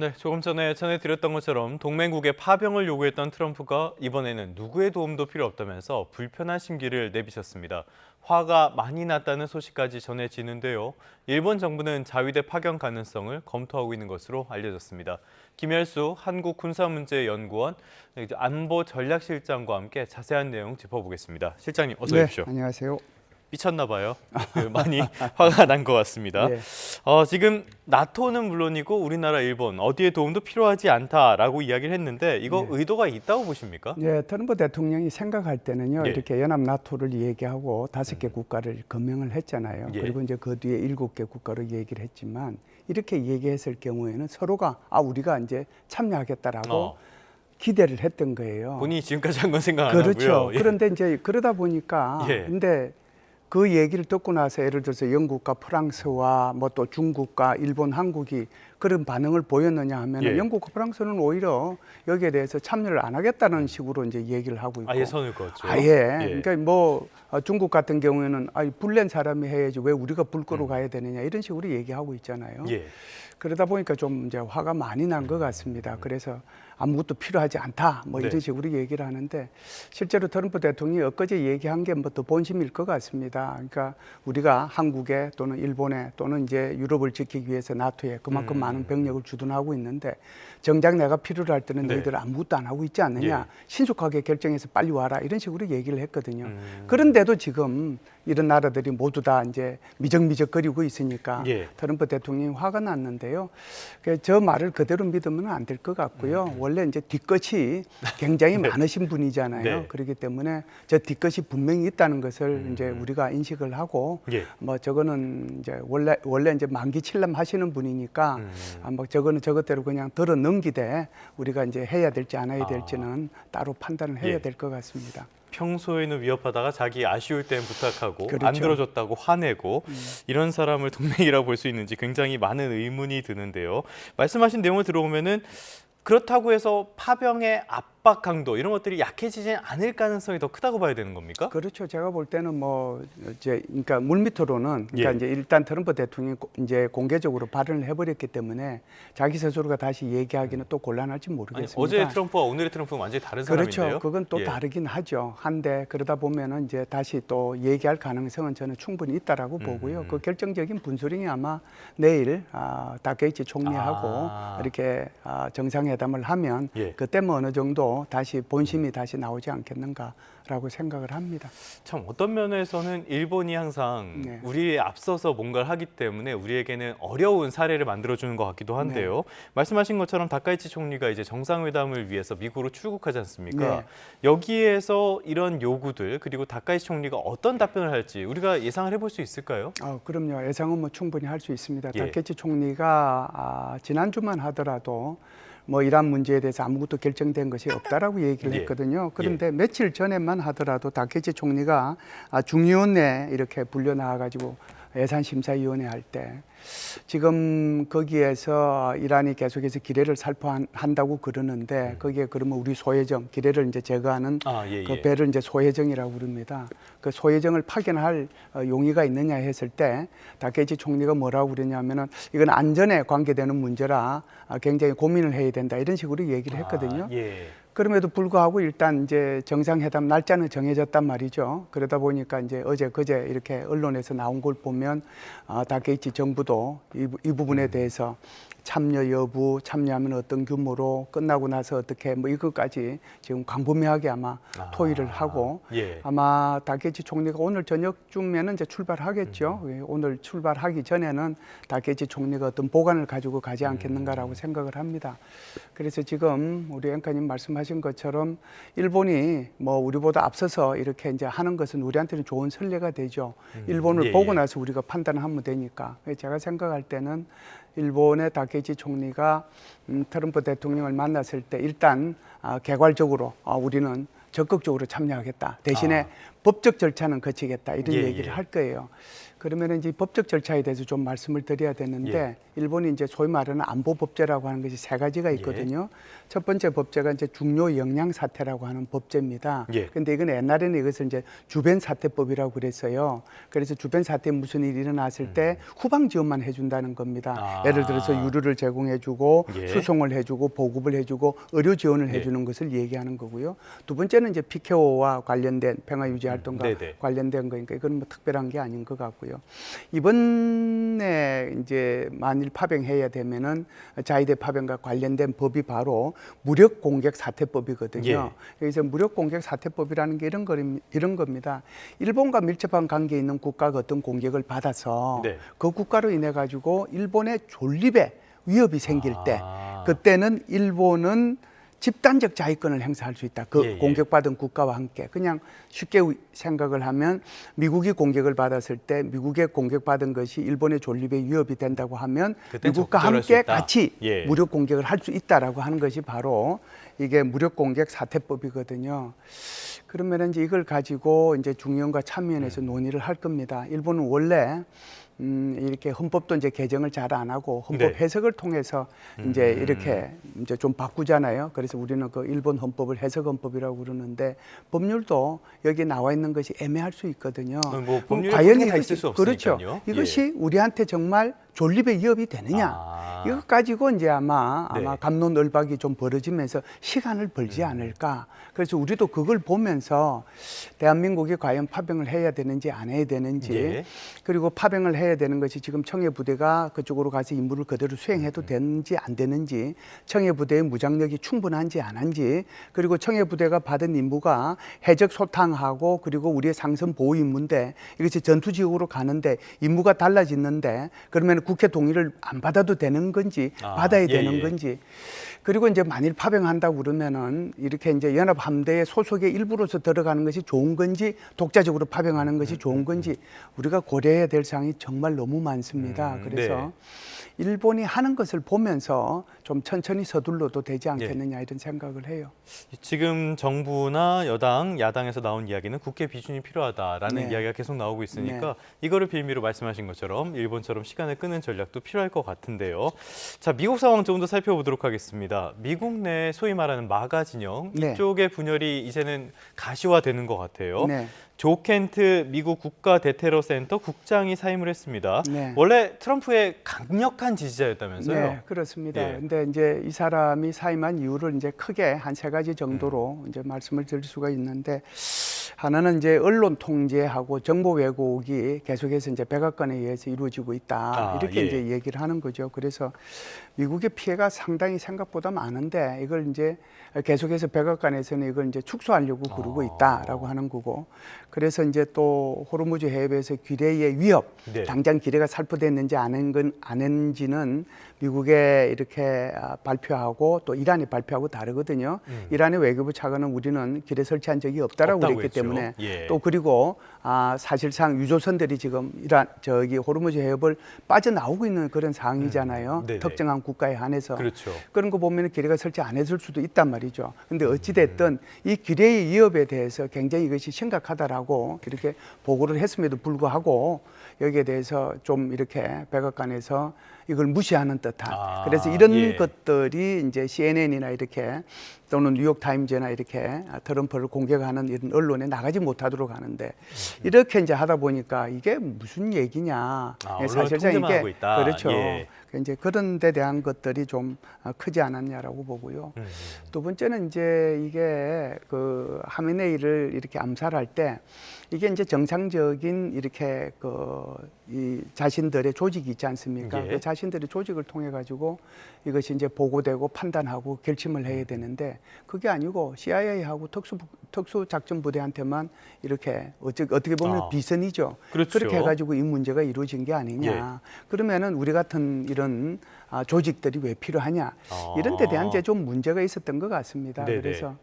네, 조금 전에 전해드렸던 것처럼 동맹국의 파병을 요구했던 트럼프가 이번에는 누구의 도움도 필요 없다면서 불편한 심기를 내비쳤습니다. 화가 많이 났다는 소식까지 전해지는데요. 일본 정부는 자위대 파견 가능성을 검토하고 있는 것으로 알려졌습니다. 김열수 한국군사문제연구원 안보전략실장과 함께 자세한 내용 짚어보겠습니다. 실장님, 어서 오십시오. 네, 안녕하세요. 미쳤나 봐요. 많이 화가 난 것 같습니다. 예. 지금 나토는 물론이고 우리나라, 일본 어디에 도움도 필요하지 않다라고 이야기를 했는데 이거 의도가 있다고 보십니까? 예, 트럼프 대통령이 생각할 때는요, 예. 이렇게 연합 나토를 얘기하고 5개 국가를 검명을 했잖아요. 예. 그리고 이제 그 뒤에 7개 국가로 얘기를 했지만 이렇게 얘기했을 경우에는 서로가 우리가 이제 참여하겠다라고 기대를 했던 거예요. 본인이 지금까지 한 건 생각 안 하고요. 그렇죠. 예. 그런데 이제 그러다 보니까 예. 근데 그 얘기를 듣고 나서 예를 들어서 영국과 프랑스와 뭐 또 중국과 일본, 한국이 그런 반응을 보였느냐 하면 예. 영국과 프랑스는 오히려 여기에 대해서 참여를 안 하겠다는 식으로 이제 얘기를 하고 있고 아예 선을 그었죠. 그러니까 뭐 중국 같은 경우에는 불낸 사람이 해야지 왜 우리가 불 끄러 가야 되느냐 이런 식으로 얘기하고 있잖아요. 예. 그러다 보니까 좀 이제 화가 많이 난 것 같습니다. 그래서 아무것도 필요하지 않다 뭐 네. 이런 식으로 얘기를 하는데 실제로 트럼프 대통령이 엊그제 얘기한 게 뭐 더 본심일 것 같습니다. 그러니까 우리가 한국에 또는 일본에 또는 이제 유럽을 지키기 위해서 나토에 그만큼 많은 병력을 주둔하고 있는데 정작 내가 필요로 할 때는 네. 너희들 아무것도 안 하고 있지 않느냐. 예. 신속하게 결정해서 빨리 와라 이런 식으로 얘기를 했거든요. 그런데도 지금 이런 나라들이 모두 다 이제 미적미적거리고 있으니까 예. 트럼프 대통령이 화가 났는데요. 저 말을 그대로 믿으면 안 될 것 같고요. 원래 이제 뒤끝이 굉장히 많으신 분이잖아요. 네. 그렇기 때문에 저 뒤끝이 분명히 있다는 것을 이제 우리가 인식을 하고 예. 뭐 저거는 이제 원래 이제 만기칠람 하시는 분이니까 뭐 저거는 저것대로 그냥 들어 넘기되 우리가 이제 해야 될지 안 해야 될지는 따로 판단을 해야 예. 될 것 같습니다. 평소에는 위협하다가 자기 아쉬울 땐 부탁하고 그렇죠. 안 들어줬다고 화내고 이런 사람을 동맹이라고 볼 수 있는지 굉장히 많은 의문이 드는데요. 말씀하신 내용을 들어보면은 그렇다고 해서 파병의 압박 강도 이런 것들이 약해지지 않을 가능성이 더 크다고 봐야 되는 겁니까? 그렇죠. 제가 볼 때는 뭐 이제 그러니까 물밑으로는 그러니까 예. 이제 일단 트럼프 대통령이 이제 공개적으로 발언을 해버렸기 때문에 자기 스스로가 다시 얘기하기는 또 곤란할지 모르겠습니다. 어제의 트럼프와 오늘의 트럼프는 완전히 다른 그렇죠. 사람인데요. 그건 또 예. 다르긴 하죠. 한데 그러다 보면은 이제 다시 또 얘기할 가능성은 저는 충분히 있다라고 보고요. 그 결정적인 분수령이 아마 내일 다케이치 총리하고 이렇게 정상회담을 하면 예. 그때 뭐 어느 정도 다시 본심이 다시 나오지 않겠는가라고 생각을 합니다. 참 어떤 면에서는 일본이 항상 네. 우리에 앞서서 뭔가를 하기 때문에 우리에게는 어려운 사례를 만들어주는 것 같기도 한데요. 말씀하신 것처럼 다카이치 총리가 이제 정상회담을 위해서 미국으로 출국하지 않습니까? 네. 여기에서 이런 요구들 그리고 다카이치 총리가 어떤 답변을 할지 우리가 예상을 해볼 수 있을까요? 그럼요. 예상은 뭐 충분히 할 수 있습니다. 예. 다케이치 총리가 지난주만 하더라도 뭐 이란 문제에 대해서 아무것도 결정된 것이 없다라고 얘기를 예. 했거든요. 그런데 며칠 전에만 하더라도 다케이치 총리가 중의원에 이렇게 불려 나와가지고 예산심사위원회 할 때 지금 거기에서 이란이 계속해서 기뢰를 살포한다고 그러는데 거기에 그러면 우리 소해정 기뢰를 이제 제거하는 그 배를 이제 소해정이라고 부릅니다. 그 소해정을 파견할 용의가 있느냐 했을 때 다케이치 총리가 뭐라고 그러냐면은 이건 안전에 관계되는 문제라 굉장히 고민을 해야 된다 이런 식으로 얘기를 했거든요. 그럼에도 불구하고 일단 이제 정상회담 날짜는 정해졌단 말이죠. 그러다 보니까 이제 어제 그제 이렇게 언론에서 나온 걸 보면 다케이치 정부도 이 부분에 대해서 참여 여부, 참여하면 어떤 규모로 끝나고 나서 어떻게 뭐 이것까지 지금 광범위하게 아마 토의를 하고 아마 다케이치 총리가 오늘 저녁쯤에는 이제 출발하겠죠. 오늘 출발하기 전에는 다케이치 총리가 어떤 보관을 가지고 가지 않겠는가라고 생각을 합니다. 그래서 지금 우리 앵커님 말씀하신 것처럼 일본이 뭐 우리보다 앞서서 이렇게 이제 하는 것은 우리한테는 좋은 선례가 되죠. 일본을 보고 나서 우리가 판단을 하면 되니까. 제가 생각할 때는 일본의 다케이치 총리가 트럼프 대통령을 만났을 때 일단 개괄적으로 우리는 적극적으로 참여하겠다. 대신에 법적 절차는 거치겠다. 이런 얘기를 할 거예요. 그러면 이제 법적 절차에 대해서 좀 말씀을 드려야 되는데 예. 일본이 이제 소위 말하는 안보 법제라고 하는 것이 세 가지가 있거든요. 첫 번째 법제가 이제 중요 영양 사태라고 하는 법제입니다. 예. 근데 이건 옛날에는 이것을 이제 주변 사태법이라고 그랬어요. 그래서 주변 사태에 무슨 일이 일어났을 때 후방 지원만 해준다는 겁니다. 아. 예를 들어서 유류를 제공해주고 예. 수송을 해주고 보급을 해주고 의료 지원을 해주는 것을 얘기하는 거고요. 두 번째는 이제 PKO와 관련된 평화 유지 활동과 네네. 관련된 거니까 이건 뭐 특별한 게 아닌 것 같고요. 이번에 이제 만일 파병해야 되면은 자위대 파병과 관련된 법이 바로 무력 공격 사태법이거든요. 그래서 무력 공격 사태법이라는 게 이런 겁니다. 일본과 밀접한 관계에 있는 국가가 어떤 공격을 받아서 네. 그 국가로 인해 가지고 일본의 존립에 위협이 생길 때 아. 그때는 일본은 집단적 자위권을 행사할 수 있다. 그 예, 예. 공격받은 국가와 함께. 그냥 쉽게 생각을 하면 미국이 공격을 받았을 때 미국의 공격받은 것이 일본의 존립에 위협이 된다고 하면 그땐 미국과 적절할 수 함께 있다. 같이 예. 무력 공격을 할 수 있다라고 하는 것이 바로 이게 무력 공격 사태법이거든요. 그러면 이제 이걸 가지고 이제 중의원과 참의원에서 논의를 할 겁니다. 일본은 원래 이렇게 헌법도 이제 개정을 잘 안 하고 헌법 네. 해석을 통해서 이제 이렇게 이제 좀 바꾸잖아요. 그래서 우리는 그 일본 헌법을 해석 헌법이라고 그러는데 법률도 여기 나와 있는 것이 애매할 수 있거든요. 뭐 법률에 과연 모든 게다 이것이- 있을 수 그렇죠. 없으니까요. 이것이 우리한테 정말 존립의 위협이 되느냐? 아. 이것 가지고 이제 아마 네. 갑론을박이 좀 벌어지면서 시간을 벌지 않을까. 그래서 우리도 그걸 보면서 대한민국이 과연 파병을 해야 되는지 안 해야 되는지 예. 그리고 파병을 해야 되는 것이 지금 청해 부대가 그쪽으로 가서 임무를 그대로 수행해도 되는지 안 되는지 청해 부대의 무장력이 충분한지 안 한지 그리고 청해 부대가 받은 임무가 해적 소탕하고 그리고 우리의 상선 보호 임무인데 이것이 전투 지역으로 가는데 임무가 달라지는데 그러면 국회 동의를 안 받아도 되는 건지 받아야 되는 예. 건지 그리고 이제 만일 파병한다고 그러면은 이렇게 이제 연합 함대의 소속의 일부로서 들어가는 것이 좋은 건지 독자적으로 파병하는 것이 좋은 건지 우리가 고려해야 될 사항이 정말 너무 많습니다. 그래서 일본이 하는 것을 보면서 좀 천천히 서둘러도 되지 않겠느냐 이런 생각을 해요. 지금 정부나 여당, 야당에서 나온 이야기는 국회 비준이 필요하다라는 네. 이야기가 계속 나오고 있으니까 이거를 빌미로 말씀하신 것처럼 일본처럼 시간을 끄는 전략도 필요할 것 같은데요. 자, 미국 상황 좀 더 살펴보도록 하겠습니다. 미국 내 소위 말하는 마가 진영 네. 이쪽의 분열이 이제는 가시화되는 것 같아요. 네. 조 켄트 미국 국가대테러센터 국장이 사임을 했습니다. 네. 원래 트럼프의 강력한 지지자였다면서요? 네, 그렇습니다. 예. 근데 이제 이 사람이 사임한 이유를 이제 크게 한 세 가지 정도로 이제 말씀을 드릴 수가 있는데 하나는 이제 언론 통제하고 정보 왜곡이 계속해서 이제 백악관에 의해서 이루어지고 있다. 이렇게 이제 얘기를 하는 거죠. 그래서 미국의 피해가 상당히 생각보다 많은데 이걸 이제 계속해서 백악관에서는 이걸 이제 축소하려고 그러고 있다라고 하는 거고. 그래서 이제 또 호르무즈 해협에서 기뢰의 위협, 네. 당장 기뢰가 살포됐는지 아닌지는 미국에 이렇게 발표하고 또 이란이 발표하고 다르거든요. 이란의 외교부 차관은 우리는 기뢰 설치한 적이 없다라고 그랬기 했죠. 때문에 예. 또 그리고 사실상 유조선들이 지금 호르무즈 해협을 빠져나오고 있는 그런 상황이잖아요. 네네. 특정한 국가에 한해서. 그렇죠. 그런 거 보면 기뢰가 설치 안 했을 수도 있단 말이죠. 근데 어찌됐든 이 기뢰의 위협에 대해서 굉장히 이것이 심각하다라고 이렇게 보고를 했음에도 불구하고 여기에 대해서 좀 이렇게 백악관에서 이걸 무시하는 듯한 그래서 이런 것들이 이제 CNN이나 이렇게 또는 뉴욕타임즈나 이렇게 트럼프를 공격하는 이런 언론에 나가지 못하도록 하는데 이렇게 이제 하다 보니까 이게 무슨 얘기냐 사실상 이게 있다. 그렇죠. 예. 이제 그런 데 대한 것들이 좀 크지 않았냐라고 보고요. 두 번째는 이제 이게 그 하메네이를 이렇게 암살할 때 이게 이제 정상적인 이렇게 이 자신들의 조직이 있지 않습니까? 예. 그 자신들의 조직을 통해 가지고 이것이 이제 보고되고 판단하고 결심을 해야 되는데 그게 아니고 CIA하고 특수작전부대한테만 이렇게 어떻게 보면 비선이죠. 그렇죠. 그렇게 해가지고 이 문제가 이루어진 게 아니냐. 그러면은 우리 같은 이런 조직들이 왜 필요하냐. 이런 데 대한 이제 좀 문제가 있었던 것 같습니다. 네네. 그래서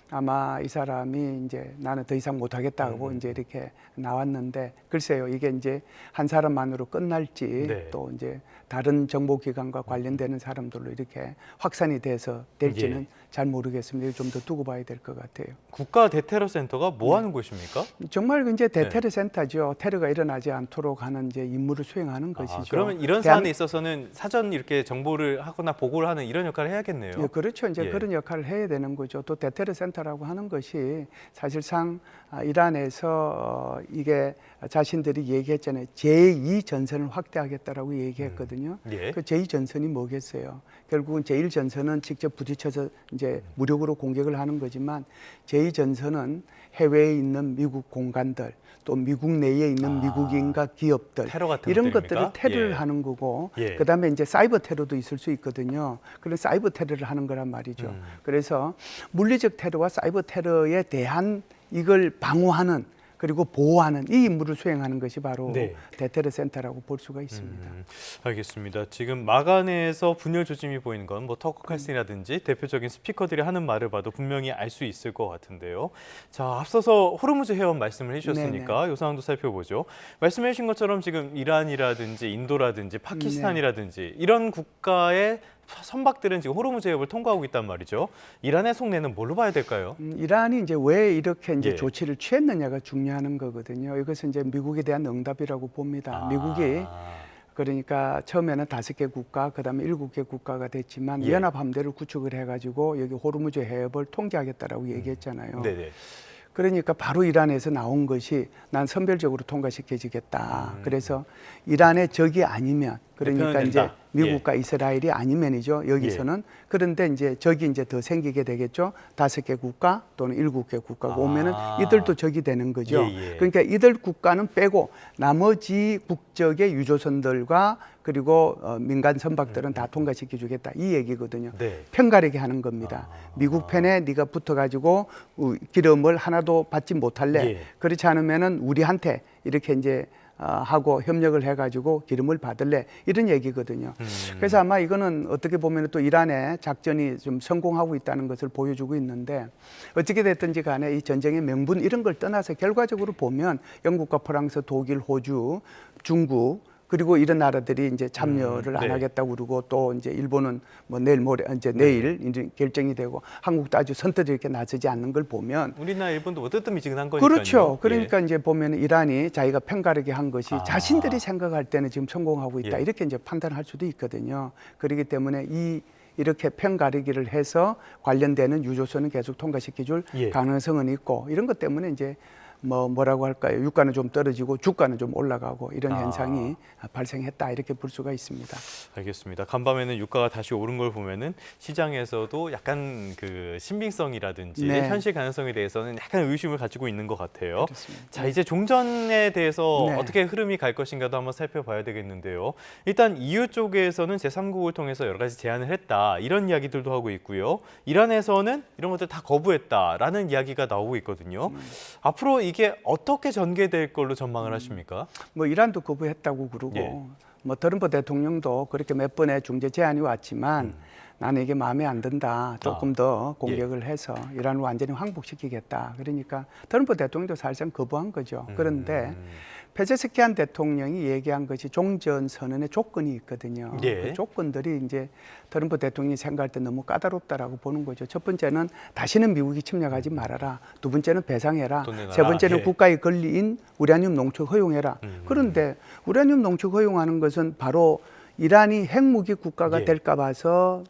아마 이 사람이 이제 나는 더 이상 못하겠다고 이제 이렇게 나왔는데 글쎄요, 이게 이제 한 사람만으로 끝날지 네. 또 이제 다른 정보기관과 관련되는 사람들로 이렇게 확산이 돼서 될지는 예. 잘 모르겠습니다. 좀 더 두고 봐야 될 것 같아요. 국가 대테러센터가 뭐 하는 곳입니까? 정말 이제 대테러 센터죠. 테러가 일어나지 않도록 하는 이제 임무를 수행하는 것이죠. 그러면 이런 대한- 사안에 있어서는 사전 이렇게 정보를 하거나 보고를 하는 이런 역할을 해야겠네요. 예, 그렇죠. 이제 예. 그런 역할을 해야 되는 거죠. 또 대테러 센터라고 하는 것이 사실상 이란에서 이게 자신들이 얘기했잖아요. 제2 전선을 확대하겠다라고 얘기했거든요. 예. 그 제2 전선이 뭐겠어요? 결국은 제1 전선은 직접 부딪혀서 이제 무력으로 공격을 하는 거지만 제2 전선은 해외에 있는 미국 공간들 또 미국 내에 있는 미국인과 기업들 테러 같은 이런 것들입니까? 것들을 테러를 예. 하는 거고 예. 그다음에 이제 사이버 테러도 있을 수 있거든요. 그런 사이버 테러를 하는 거란 말이죠. 그래서 물리적 테러와 사이버 테러에 대한 이걸 방어하는 그리고 보호하는 이 임무를 수행하는 것이 바로 네. 대테러 센터라고 볼 수가 있습니다. 알겠습니다. 지금 마간에서 분열 조짐이 보이는 건 뭐 터커 칼슨이라든지 대표적인 스피커들이 하는 말을 봐도 분명히 알 수 있을 것 같은데요. 자, 앞서서 호르무즈 해협 말씀을 해주셨으니까 요 상황도 살펴보죠. 말씀해 주신 것처럼 지금 이란이라든지 인도라든지 파키스탄이라든지 이런 국가의 선박들은 지금 호르무즈 해협을 통과하고 있단 말이죠. 이란의 속내는 뭘로 봐야 될까요? 이란이 이제 왜 이렇게 이제 예. 조치를 취했느냐가 중요한 거거든요. 이것은 이제 미국에 대한 응답이라고 봅니다. 미국이 그러니까 처음에는 5개 국가, 그다음에 7개 국가가 됐지만 예. 연합 함대를 구축을 해가지고 여기 호르무즈 해협을 통제하겠다라고 얘기했잖아요. 네네. 그러니까 바로 이란에서 나온 것이 난 선별적으로 통과시켜주겠다. 그래서 이란의 적이 아니면 그러니까 대표는 이제 된다. 미국과 이스라엘이 아니면이죠. 여기서는 그런데 이제 적이 이제 더 생기게 되겠죠. 5개 국가 또는 7개 국가가 오면은 이들도 적이 되는 거죠. 예, 예. 그러니까 이들 국가는 빼고 나머지 국적의 유조선들과 그리고 민간 선박들은 다 통과시켜주겠다 이 얘기거든요. 네. 편가르게 하는 겁니다. 미국 편에 네가 붙어가지고 기름을 하나도 받지 못할래. 예. 그렇지 않으면은 우리한테 이렇게 이제 하고 협력을 해가지고 기름을 받을래 이런 얘기거든요. 그래서 아마 이거는 어떻게 보면 또 이란의 작전이 좀 성공하고 있다는 것을 보여주고 있는데 어떻게 됐든지 간에 이 전쟁의 명분 이런 걸 떠나서 결과적으로 보면 영국과 프랑스, 독일, 호주, 중국 그리고 이런 나라들이 이제 참여를 안 네. 하겠다고 그러고 또 이제 일본은 뭐 내일 모레 이제 내일 이제 결정이 되고 한국도 아주 선뜻 이렇게 나서지 않는 걸 보면 우리나라 일본도 뭐 뜨뜻미지근한 거니까요. 그렇죠. 그러니까 이제 보면 이란이 자기가 편가르게 한 것이 자신들이 생각할 때는 지금 성공하고 있다 예. 이렇게 이제 판단할 수도 있거든요. 그렇기 때문에 이렇게 편가르기를 해서 관련되는 유조선은 계속 통과시켜줄 예. 가능성은 있고 이런 것 때문에 이제 뭐라고 할까요? 유가는 좀 떨어지고 주가는 좀 올라가고 이런 현상이 발생했다 이렇게 볼 수가 있습니다. 알겠습니다. 간밤에는 유가가 다시 오른 걸 보면은 시장에서도 약간 그 신빙성이라든지 네. 현실 가능성에 대해서는 약간 의심을 가지고 있는 것 같아요. 그렇습니다. 자, 이제 종전에 대해서 네. 어떻게 흐름이 갈 것인가도 한번 살펴봐야 되겠는데요. 일단 EU 쪽에서는 제3국을 통해서 여러 가지 제안을 했다 이런 이야기들도 하고 있고요. 이란에서는 이런 것들 다 거부했다라는 이야기가 나오고 있거든요. 앞으로 이게 어떻게 전개될 걸로 전망을 하십니까? 뭐 이란도 거부했다고 그러고 예. 뭐 트럼프 대통령도 그렇게 몇 번의 중재 제안이 왔지만 나는 이게 마음에 안 든다. 조금 더 공격을 해서 이란을 완전히 항복시키겠다. 그러니까 트럼프 대통령도 사실상 거부한 거죠. 그런데 페제스키안 대통령이 얘기한 것이 종전 선언의 조건이 있거든요. 예. 그 조건들이 이제 트럼프 대통령이 생각할 때 너무 까다롭다라고 보는 거죠. 첫 번째는 다시는 미국이 침략하지 말아라. 두 번째는 배상해라. 돈 내놔라. 세 번째는 예. 국가에 걸린 우라늄 농축 허용해라. 그런데 우라늄 농축 허용하는 것은 바로 이란이 핵무기 국가가 예. 될까 봐서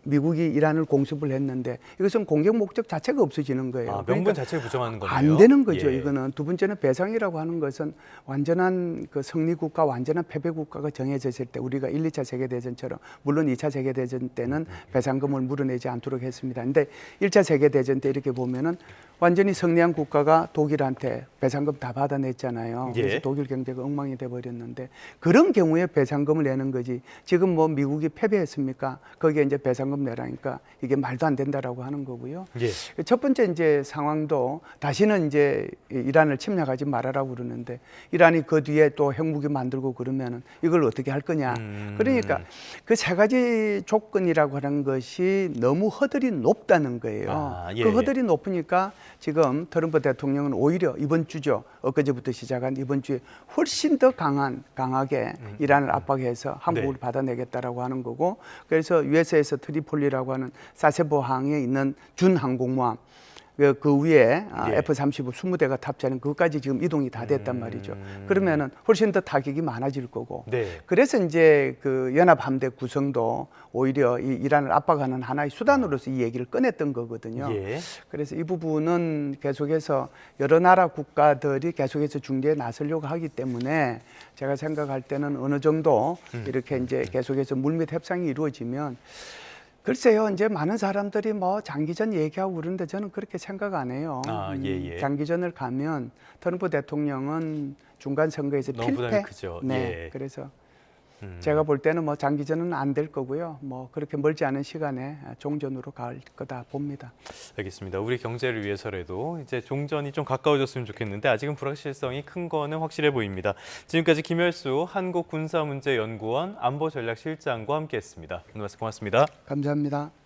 미국이 이란을 공습을 했는데 이것은 공격 목적 자체가 없어지는 거예요. 명분 자체를 부정하는 거네요. 안 되는 거죠. 예. 이거는 두 번째는 배상이라고 하는 것은 완전한 그 승리 국가, 완전한 패배 국가가 정해졌을 때 우리가 1, 2차 세계 대전처럼 물론 2차 세계 대전 때는 배상금을 물어내지 않도록 했습니다. 근데 1차 세계 대전 때 이렇게 보면은 완전히 승리한 국가가 독일한테 배상금 다 받아냈잖아요. 예. 그래서 독일 경제가 엉망이 돼 버렸는데 그런 경우에 배상금을 내는 거지. 지금 뭐 미국이 패배했습니까? 거기에 거기에 이제 배상금 내라니까 이게 말도 안 된다라고 하는 거고요. 예. 첫 번째 이제 상황도 다시는 이제 이란을 침략하지 말아라고 그러는데 이란이 그 뒤에 또 핵무기 만들고 그러면은 이걸 어떻게 할 거냐. 그러니까 그 세 가지 조건이라고 하는 것이 너무 허들이 높다는 거예요. 아, 예, 그 허들이 높으니까 지금 트럼프 대통령은 오히려 이번 주죠. 엊그제부터 시작한 이번 주에 훨씬 더 강하게 이란을 압박해서 한국을 네. 받아내겠다라고 하는 거고, 그래서 USS 트리폴리라고 하는 사세보항에 있는 준 항공모함 그 위에 예. F-35 20대가 탑재하는 그것까지 지금 이동이 다 됐단 말이죠. 그러면은 훨씬 더 타격이 많아질 거고. 네. 그래서 이제 그 연합함대 구성도 오히려 이 이란을 압박하는 하나의 수단으로서 이 얘기를 꺼냈던 거거든요. 예. 그래서 이 부분은 계속해서 여러 나라 국가들이 계속해서 중재에 나서려고 하기 때문에 제가 생각할 때는 어느 정도 이렇게 이제 계속해서 물밑 협상이 이루어지면 글쎄요, 이제 많은 사람들이 뭐 장기전 얘기하고 그러는데 저는 그렇게 생각 안 해요. 아, 예. 장기전을 가면 트럼프 대통령은 중간 선거에서 너무 필패. 부담이 크죠. 네, 예. 그래서 제가 볼 때는 뭐 장기전은 안 될 거고요. 뭐 그렇게 멀지 않은 시간에 종전으로 갈 거다 봅니다. 알겠습니다. 우리 경제를 위해서라도 이제 종전이 좀 가까워졌으면 좋겠는데 아직은 불확실성이 큰 거는 확실해 보입니다. 지금까지 김열수 한국군사문제연구원 안보전략실장과 함께했습니다. 오늘 말씀 고맙습니다. 감사합니다.